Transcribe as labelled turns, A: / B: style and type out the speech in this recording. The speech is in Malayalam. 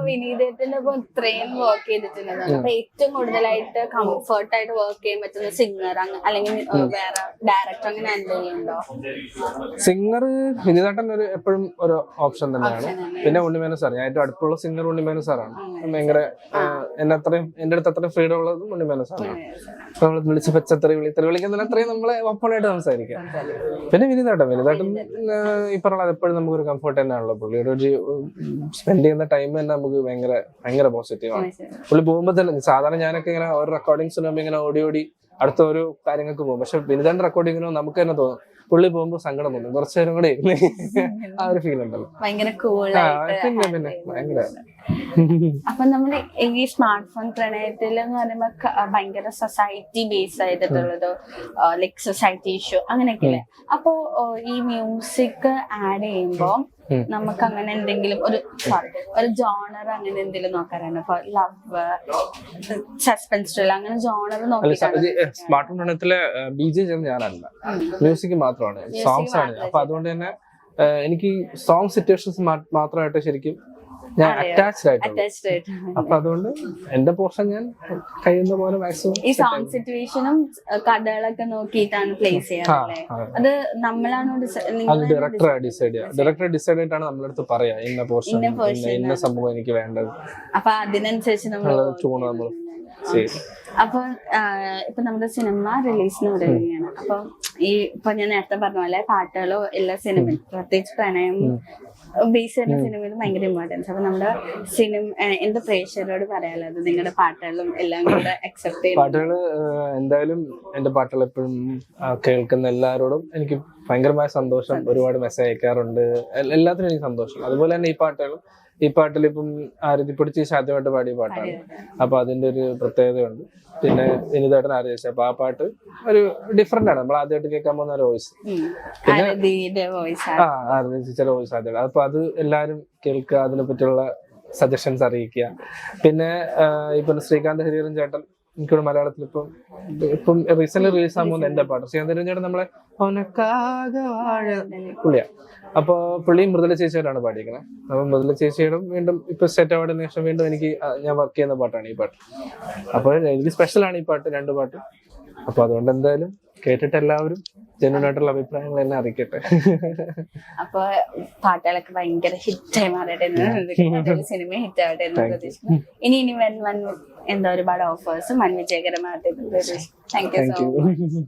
A: വിനീതേട്ടന്റെ ഒപ്പം ഇത്രയും വർക്ക് ചെയ്തിട്ടുണ്ടെന്നാണ്. അപ്പൊ ഏറ്റവും കൂടുതലായിട്ട് കംഫർട്ട് ആയിട്ട് വർക്ക് ചെയ്യാൻ പറ്റുന്ന സിംഗർ അല്ലെങ്കിൽ വേറെ ഡയറക്ടർ അങ്ങനെ എന്തെങ്കിലും ഉണ്ടോ?
B: സിംഗർ വിനീതേട്ടൻ എപ്പോഴും ഒരു ഓപ്ഷൻ തന്നെയാണ്. പിന്നെ ഉണ്ണിമേനോൻ സാർ, ഞാൻ ഏറ്റവും അടുത്തുള്ള സിംഗർ ഉണ്ണിമേനോൻ സാറാണ്. ഭയങ്കര എന്റെ അടുത്ത് അത്രയും ഫ്രീഡം ഉള്ളത് ഉണ്ണിമേനോൻ സാറാണ്. നമ്മൾ വിളിച്ച് പച്ചത്തറി വിളിക്കുന്നതിന് അത്രയും നമ്മളെ ഓപ്പൺ ആയിട്ട് സംസാരിക്കാം. പിന്നെ വിനീതേട്ടൻ ഈ പറഞ്ഞത് എപ്പോഴും നമുക്കൊരു കംഫർട്ട് തന്നെയാണല്ലോ. പുള്ളിയുടെ ഒരു സ്പെൻഡ് ചെയ്യുന്ന ടൈം തന്നെ നമുക്ക് ഭയങ്കര പോസിറ്റീവാണ്. പുള്ളി പോകുമ്പോൾ തന്നെ സാധാരണ ഞാനൊക്കെ ഇങ്ങനെ ഒരു റെക്കോർഡിങ്സിന് ഇങ്ങനെ ഓടി അടുത്ത ഓരോ കാര്യങ്ങൾക്ക് പോകും. പക്ഷെ വിനീതേട്ടൻ റെക്കോർഡിങ്ങിനോ നമുക്ക് തന്നെ തോന്നും പുള്ളി പോകുമ്പോൾ സങ്കടം തോന്നും. കുറച്ചു നേരം കൂടെ ആ ഒരു ഫീൽ ഉണ്ടല്ലോ. പിന്നെ ഭയങ്കര.
A: അപ്പൊ നമ്മള് ഈ സ്മാർട്ട് ഫോൺ പ്രണയത്തിൽ എന്ന് പറയുമ്പോ ഭയങ്കര സൊസൈറ്റി ബേസ് ആയിട്ടുള്ളത്, ലൈക് സൊസൈറ്റി ഇഷ്യൂ അങ്ങനെയൊക്കെ. അപ്പൊ ഈ മ്യൂസിക് ആഡ് ചെയ്യുമ്പോ നമുക്ക് അങ്ങനെ എന്തെങ്കിലും ഒരു ജോണർ അങ്ങനെ എന്തെങ്കിലും നോക്കാറുണ്ട്? ഇപ്പൊ ലവ്, സസ്പെൻസ് ത്രില്ലർ അങ്ങനെ ജോണർ നോക്കിയിട്ടാണ്.
B: സ്മാർട്ട് ഫോൺ പ്രണയത്തിലെ BJ ഞാനല്ല, മ്യൂസിക് മാത്രമാണ്, സോങ്സ് ആണ്. അപ്പൊ അതുകൊണ്ട് തന്നെ എനിക്ക് സോങ് സിറ്റുവേഷൻസ് മാത്രമായിട്ട് ശരിക്കും ഞാൻ അറ്റാച്ച്ഡ് ആയിട്ട്. അപ്പൊ അതുകൊണ്ട് എന്റെ പോർഷൻ ഞാൻ കഴിയുന്ന പോലെ മാക്സിമം
A: ഈ സോങ് സിറ്റുവേഷനും കഥകളൊക്കെ നോക്കിയിട്ടാണ് പ്ലേസ് ചെയ്യാറ്. അത് നമ്മളാണോ
B: ഡയറക്ടർ ഡിസൈഡ് ആയിട്ടാണ് നമ്മുടെ അടുത്ത് പറയാ ഇന്ന പോർഷൻ ഇന്ന സംഭവം എനിക്ക് വേണ്ടത്.
A: അപ്പൊ അതിനനുസരിച്ച് നമ്മൾ
B: ചെയ്യും.
A: അപ്പൊ ഇപ്പൊ നമ്മുടെ സിനിമ റിലീസിന് വരികയാണ്. അപ്പൊ ഇപ്പൊ ഞാൻ നേരത്തെ പറഞ്ഞ പോലെ പാട്ടുകളോ എല്ലാ സിനിമയും പ്രത്യേകിച്ച് പ്രണയം ബേസ് ചെയ്യുന്ന സിനിമയിൽ ഭയങ്കര ഇമ്പോർട്ടൻസ്. അപ്പൊ നമ്മുടെ എന്റെ പ്രേക്ഷകരോട് പറയാനുള്ളത് നിങ്ങളുടെ പാട്ടുകളും എല്ലാം കൂടെ അക്സെപ്റ്റ് ചെയ്യും.
B: പാട്ടുകള് എന്തായാലും എന്റെ പാട്ടുകൾ എപ്പോഴും കേൾക്കുന്ന എല്ലാവരോടും എനിക്ക് ഭയങ്കരമായ സന്തോഷം. ഒരുപാട് മെസ്സേജ് അയക്കാറുണ്ട്. എല്ലാത്തിനും എനിക്ക് സന്തോഷം. അതുപോലെ തന്നെ ഈ പാട്ടിൽ ഇപ്പം ആരതിപ്പൊടിച്ച് ആദ്യമായിട്ട് പാടിയ പാട്ടാണ്. അപ്പൊ അതിന്റെ ഒരു പ്രത്യേകതയുണ്ട്. പിന്നെ വിനീതേട്ടൻ ആരതിച്ച അപ്പൊ ആ പാട്ട് ഒരു ഡിഫറെന്റ് ആണ്. നമ്മൾ ആദ്യമായിട്ട് കേൾക്കാൻ പോകുന്ന ഒരു വോയിസ്. പിന്നെ ആരതിച്ചിന്റെ വോയിസ് ആദ്യമായിട്ട്. അപ്പൊ അത് എല്ലാരും കേൾക്കുക, അതിനെ പറ്റിയുള്ള സജഷൻസ് അറിയിക്കുക. പിന്നെ ഇപ്പൊ ശ്രീകാന്ത് ഹരിഹരൻ ചേട്ടൻ എനിക്കിവിടെ മലയാളത്തിൽ ഇപ്പം റീസെന്റ് റിലീസ് ആകാൻ പോകുന്ന എന്റെ പാട്ട്. ശ്രീകാന്ത് ഹരിഹരൻ ചേട്ടൻ നമ്മളെ പുള്ളിയാ. അപ്പൊ പുള്ളി മൃദുല ചേച്ചിയോടാണ് പാടിയിരിക്കുന്നത്. അപ്പൊ മൃദുല ചേച്ചിയോടും വീണ്ടും ഇപ്പൊ സ്റ്റേറ്റ് അവാർഡിന് ശേഷം വീണ്ടും ഞാൻ വർക്ക് ചെയ്യുന്ന പാട്ടാണ് ഈ പാട്ട്. അപ്പൊ എനിക്ക് സ്പെഷ്യലാണ് ഈ പാട്ട്, 2 പാട്ട്. അപ്പൊ അതുകൊണ്ട് എന്തായാലും കേട്ടിട്ട് എല്ലാവരും ജെന്യൂൻ ആയിട്ടുള്ള അഭിപ്രായങ്ങൾ എന്നെ അറിയിക്കട്ടെ.
A: അപ്പൊ പാട്ടുകളൊക്കെ ഭയങ്കര ഹിറ്റായി മാറട്ടെ, സിനിമ ഹിറ്റ് ആവട്ടെ എന്ന് പ്രതീക്ഷിക്കുന്നു. ഇനി എന്താ ഒരുപാട് ഓഫേഴ്സും വിജയകരമാകട്ടെ. Thank you.